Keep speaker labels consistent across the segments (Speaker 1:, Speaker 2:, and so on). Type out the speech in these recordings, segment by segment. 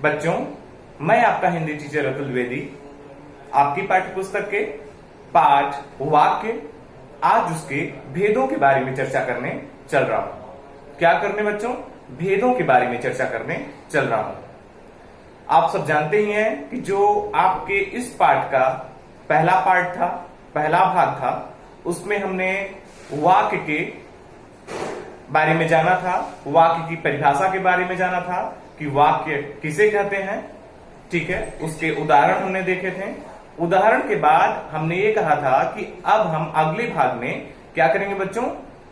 Speaker 1: बच्चों, मैं आपका हिंदी टीचर अतुल द्विवेदी आपकी पाठ्य पुस्तक के पाठ वाक्य आज उसके भेदों के बारे में चर्चा करने चल रहा हूं। क्या करने बच्चों? भेदों के बारे में चर्चा करने चल रहा हूं। आप सब जानते ही हैं कि जो आपके इस पाठ का पहला पार्ट था, पहला भाग था, उसमें हमने वाक्य के बारे में जाना था, वाक्य की परिभाषा के बारे में जाना था कि वाक्य किसे कहते हैं। ठीक है, उसके उदाहरण हमने देखे थे। उदाहरण के बाद हमने ये कहा था कि अब हम अगले भाग में क्या करेंगे बच्चों?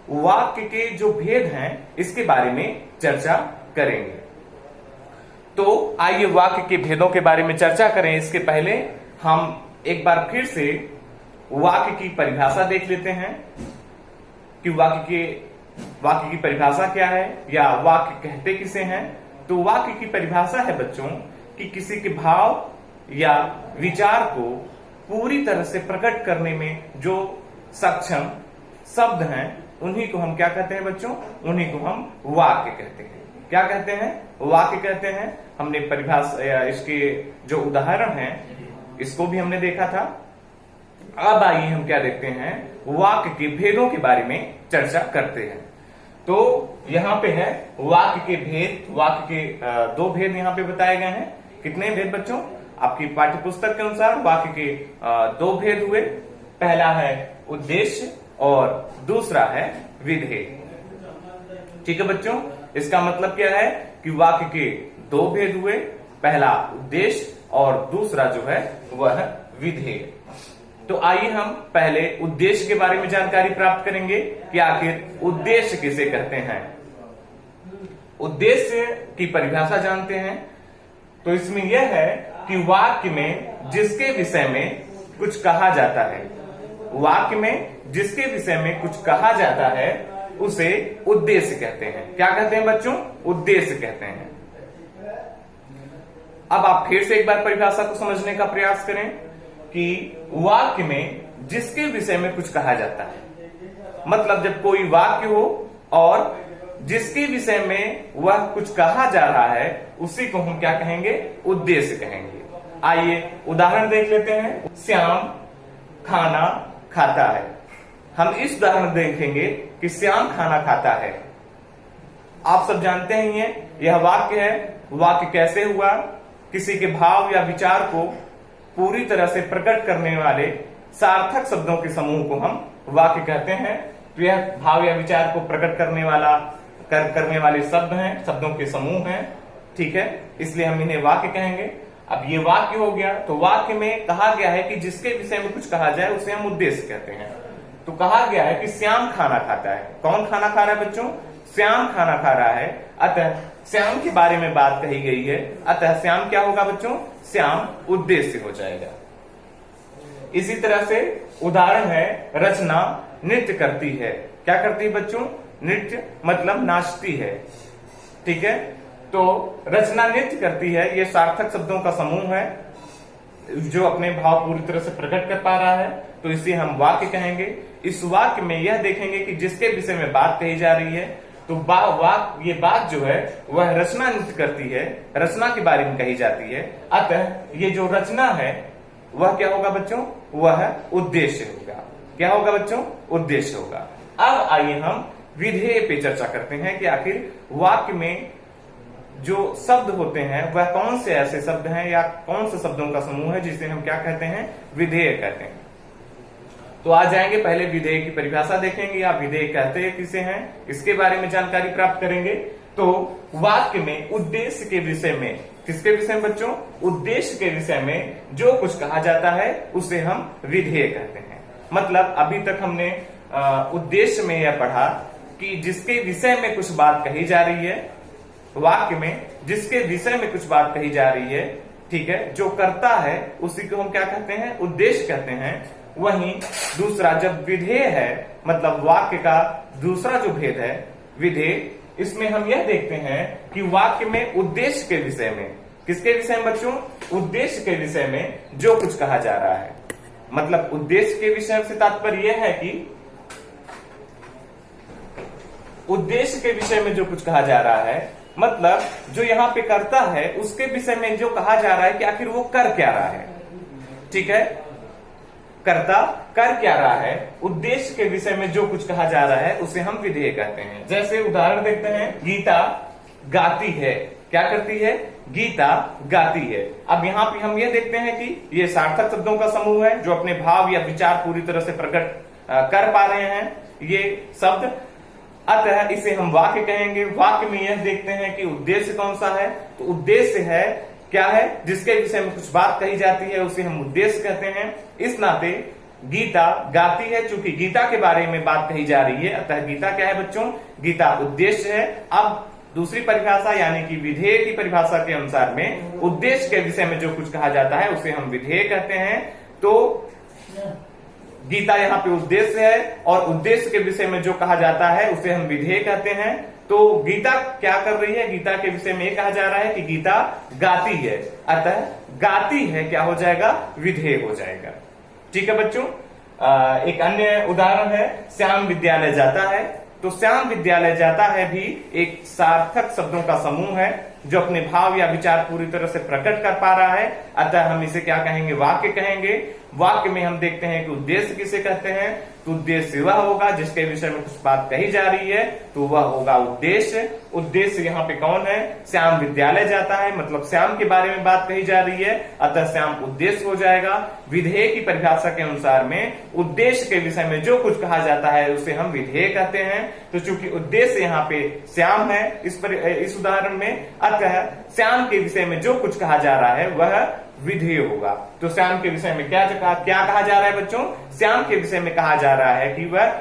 Speaker 1: वाक्य के जो भेद हैं इसके बारे में चर्चा करेंगे। तो आइए वाक्य के भेदों के बारे में चर्चा करें। इसके पहले हम एक बार फिर से वाक्य की परिभाषा देख लेते हैं कि वाक्य की परिभाषा क्या है या वाक्य कहते किसे हैं। तो वाक्य की परिभाषा है बच्चों कि किसी के भाव या विचार को पूरी तरह से प्रकट करने में जो सक्षम शब्द हैं उन्हीं को हम क्या कहते हैं बच्चों? उन्हीं को हम वाक्य कहते हैं। क्या कहते हैं? वाक्य कहते हैं। हमने परिभाषा या इसके जो उदाहरण हैं इसको भी हमने देखा था। अब आइए हम क्या देखते हैं? वाक्य के भेदों के बारे में चर्चा करते हैं। तो यहां पे है वाक्य के भेद। वाक्य के दो भेद यहां पे बताए गए हैं। कितने भेद बच्चों? आपकी पाठ्य पुस्तक के अनुसार वाक्य के दो भेद हुए। पहला है उद्देश्य और दूसरा है विधेय। ठीक है बच्चों, इसका मतलब क्या है कि वाक्य के दो भेद हुए, पहला उद्देश्य और दूसरा जो है वह विधेय। तो आइए हम पहले उद्देश्य के बारे में जानकारी प्राप्त करेंगे कि आखिर उद्देश्य किसे कहते हैं। उद्देश्य की परिभाषा जानते हैं तो इसमें यह है कि वाक्य में जिसके विषय में कुछ कहा जाता है, वाक्य में जिसके विषय में कुछ कहा जाता है उसे उद्देश्य कहते हैं। क्या कहते हैं बच्चों? उद्देश्य कहते हैं। अब आप फिर से एक बार परिभाषा को समझने का प्रयास करें कि वाक्य में जिसके विषय में कुछ कहा जाता है, मतलब जब कोई वाक्य हो और जिसके विषय में वह कुछ कहा जा रहा है उसी को हम क्या कहेंगे? उद्देश्य कहेंगे। आइए उदाहरण देख लेते हैं। श्याम खाना खाता है। हम इस उदाहरण देखेंगे कि श्याम खाना खाता है। आप सब जानते ही हैं यह वाक्य है। वाक्य कैसे हुआ? किसी के भाव या विचार को पूरी तरह से प्रकट करने वाले सार्थक शब्दों के समूह को हम वाक्य कहते हैं। तो यह भाव या विचार को प्रकट करने वाले शब्द हैं, शब्दों के समूह हैं। ठीक है, इसलिए हम इन्हें वाक्य कहेंगे। अब ये वाक्य हो गया। तो वाक्य में कहा गया है कि जिसके विषय में कुछ कहा जाए उसे हम उद्देश्य कहते हैं। तो कहा गया है कि श्याम खाना खाता है। कौन खाना खा रहा है बच्चों? श्याम खाना खा रहा है। अतः श्याम के बारे में बात कही गई है, अतः श्याम क्या होगा बच्चों? श्याम उद्देश्य हो जाएगा। इसी तरह से उदाहरण है रचना नृत्य करती है। क्या करती है बच्चों? नृत्य मतलब नाचती है। ठीक है, तो रचना नृत्य करती है, ये सार्थक शब्दों का समूह है जो अपने भाव पूरी तरह से प्रकट कर पा रहा है, तो इसे हम वाक्य कहेंगे। इस वाक्य में यह देखेंगे कि जिसके विषय में बात कही जा रही है, तो ये बात जो है वह रचना नृत्य करती है, रचना के बारे में कही जाती है। अतः ये जो रचना है वह क्या होगा बच्चों? वह उद्देश्य होगा। क्या होगा बच्चों? उद्देश्य होगा। अब आइए हम विधेय पे चर्चा करते हैं कि आखिर वाक्य में जो शब्द होते हैं वह कौन से ऐसे शब्द हैं या कौन से शब्दों का समूह है जिसे हम क्या कहते हैं? विधेय कहते हैं। तो आ जाएंगे, पहले विधेय की परिभाषा देखेंगे या विधेय कहते हैं किसे हैं इसके बारे में जानकारी प्राप्त करेंगे। तो वाक्य में उद्देश्य के विषय में, किसके विषय में बच्चों? उद्देश्य के विषय में जो कुछ कहा जाता है उसे हम विधेय कहते हैं। मतलब अभी तक हमने उद्देश्य में यह पढ़ा कि जिसके विषय में कुछ बात कही जा रही है, वाक्य में जिसके विषय में कुछ बात कही जा रही है, ठीक है, जो करता है उसी को हम क्या कहते हैं? उद्देश्य कहते हैं। वहीं दूसरा जब विधेय है, मतलब वाक्य का दूसरा जो भेद है विधेय, इसमें हम यह देखते हैं कि वाक्य में उद्देश्य के विषय में, किसके विषय में बच्चों? उद्देश्य के विषय में जो कुछ कहा जा रहा है। मतलब उद्देश्य के विषय से तात्पर्य यह है कि उद्देश्य के विषय में जो कुछ कहा जा रहा है मतलब जो यहाँ पे करता है उसके विषय में जो कहा जा रहा है कि आखिर वो कर क्या रहा है। ठीक है, कर्ता कर क्या रहा है, उद्देश्य के विषय में जो कुछ कहा जा रहा है उसे हम विधेय कहते हैं। जैसे उदाहरण देखते हैं, गीता गाती है। क्या करती है? गीता गाती है। अब यहाँ पे हम ये देखते हैं कि ये सार्थक शब्दों का समूह है जो अपने भाव या विचार पूरी तरह से प्रकट कर पा रहे हैं ये शब्द, अतः इसे हम वाक्य कहेंगे। वाक्य में यह देखते हैं कि उद्देश्य कौन सा है, तो उद्देश्य है क्या है, जिसके विषय में कुछ बात कही जाती है उसे हम उद्देश्य कहते हैं। इस नाते गीता गाती है, चूंकि गीता के बारे में बात कही जा रही है, अतः गीता क्या है बच्चों? गीता उद्देश्य है। अब दूसरी परिभाषा यानी कि विधेय की परिभाषा के अनुसार में उद्देश्य के विषय में जो कुछ कहा जाता है उसे हम विधेय कहते हैं। तो गीता यहाँ पे उद्देश्य है और उद्देश्य के विषय में जो कहा जाता है उसे हम विधेय कहते हैं। तो गीता क्या कर रही है? गीता के विषय में कहा जा रहा है कि गीता गाती है, अतः गाती है क्या हो जाएगा? विधेय हो जाएगा। ठीक है बच्चों, एक अन्य उदाहरण है, श्याम विद्यालय जाता है। तो श्याम विद्यालय जाता है भी एक सार्थक शब्दों का समूह है जो अपने भाव या विचार पूरी तरह से प्रकट कर पा रहा है, अतः हम इसे क्या कहेंगे? वाक्य कहेंगे। वाक्य में हम देखते हैं कि उद्देश्य किसे कहते हैं, तो उद्देश्य वह होगा जिसके विषय में कुछ बात कही जा रही है, तो वह होगा उद्देश्य। उद्देश्य यहाँ पे कौन है? श्याम विद्यालय जाता है, मतलब श्याम के बारे में बात कही जा रही है, अतः श्याम उद्देश्य हो जाएगा। विधेय की परिभाषा के अनुसार में उद्देश्य के विषय में जो कुछ कहा जाता है उसे हम विधेय कहते हैं। तो चूंकि उद्देश्य यहाँ पे श्याम है इस उदाहरण में, अतः श्याम के विषय में जो कुछ कहा जा रहा है वह विधेय होगा। तो श्याम के विषय में क्या कहा जा रहा है बच्चों? श्याम के विषय में कहा जा रहा है कि वह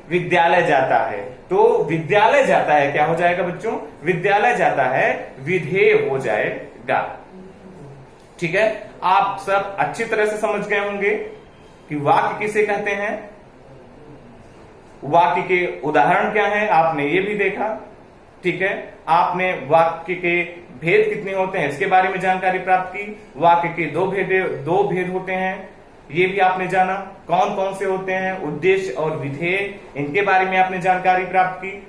Speaker 1: विद्यालय जाता है। तो विद्यालय जाता है क्या हो जाएगा बच्चों? विद्यालय जाता है विधेय हो जाएगा। ठीक है, आप सब अच्छी तरह से समझ गए होंगे कि वाक्य किसे कहते हैं, वाक्य के उदाहरण क्या है, आपने ये भी देखा। ठीक है, आपने वाक्य के भेद कितने होते हैं इसके बारे में जानकारी प्राप्त की। वाक्य के दो भेद होते हैं, ये भी आपने जाना। कौन कौन से होते हैं? उद्देश्य और विधेय, इनके बारे में आपने जानकारी प्राप्त की।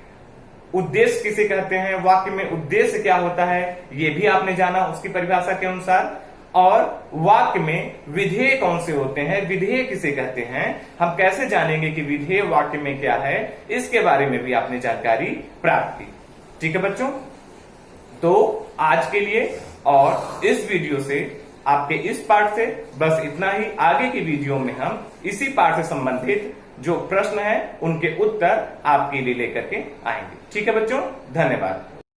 Speaker 1: उद्देश्य किसे कहते हैं, वाक्य में उद्देश्य क्या होता है, ये भी आपने जाना उसकी परिभाषा के अनुसार। और वाक्य में विधेय कौन से होते हैं, विधेय किसे कहते हैं, हम कैसे जानेंगे कि विधेय वाक्य में क्या है, इसके बारे में भी आपने जानकारी प्राप्त की। ठीक है बच्चों, तो आज के लिए और इस वीडियो से, आपके इस पार्ट से बस इतना ही। आगे की वीडियो में हम इसी पार्ट से संबंधित जो प्रश्न है उनके उत्तर आपके लिए लेकर के आएंगे। ठीक है बच्चों, धन्यवाद।